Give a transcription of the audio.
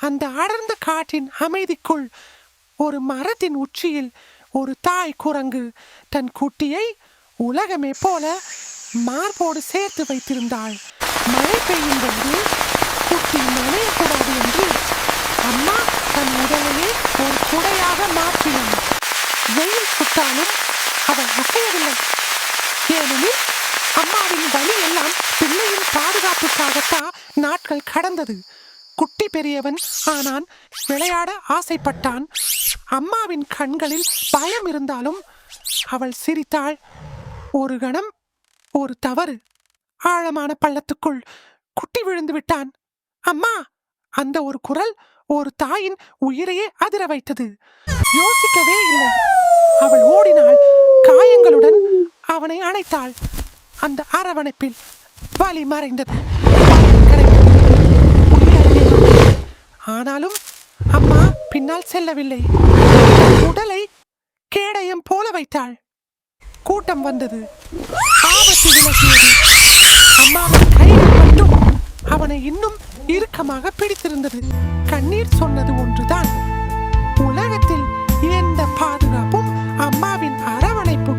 அந்த அடர்ந்த காட்டின் அமைதிக்குள் ஒரு மரத்தின் உச்சியில் ஒரு தாய் குரங்கு தன் குட்டியை உலகமே போல மார்போடு சேர்த்து வைத்திருந்தாள். மழை பெய்யும் போது குட்டி நனையக்கூடாது என்று அம்மா தன் உடலையே ஒரு குடையாக மாற்றினாள். வெயில் சுட்டாலும் அவள் அசையவில்லை. ஏனெனில் அம்மாவின் வலி எல்லாம் பிள்ளையின் பாதுகாப்புக்காகத்தான் நாட்கள் கடந்தது. குட்டி பெரியவன் ஆனான், விளையாட ஆசைப்பட்டான். அம்மாவின் கண்களில் பயம் இருந்தாலும் அவள் சிரித்தாள். ஒரு கணம், ஒரு தவறு. ஆழமான பள்ளத்துக்குள் குட்டி விழுந்து விட்டான். அம்மா! அந்த ஒரு குரல் ஒரு தாயின் உயிரையே அதிர வைத்தது. யோசிக்கவே இல்லை. அவள் ஓடினாள். காயங்களுடன் அவனை அணைத்தாள். அந்த அரவணைப்பில் வலி மறைந்தது. ஆனாலும் அம்மா பின்னால் செல்லவில்லை. உடலை கேடயம் போல வைத்தாள். கூட்டம் வந்தது. ஆபத்து விலகியது. அம்மாவின் கைகள் மட்டும் அவனை இன்னும் இறுக்கமாக பிடித்திருந்தது. கண்ணீர் சொன்னது ஒன்றுதான். உலகத்தில் எந்த பாதுகாப்பும் அம்மாவின் அரவணைப்பு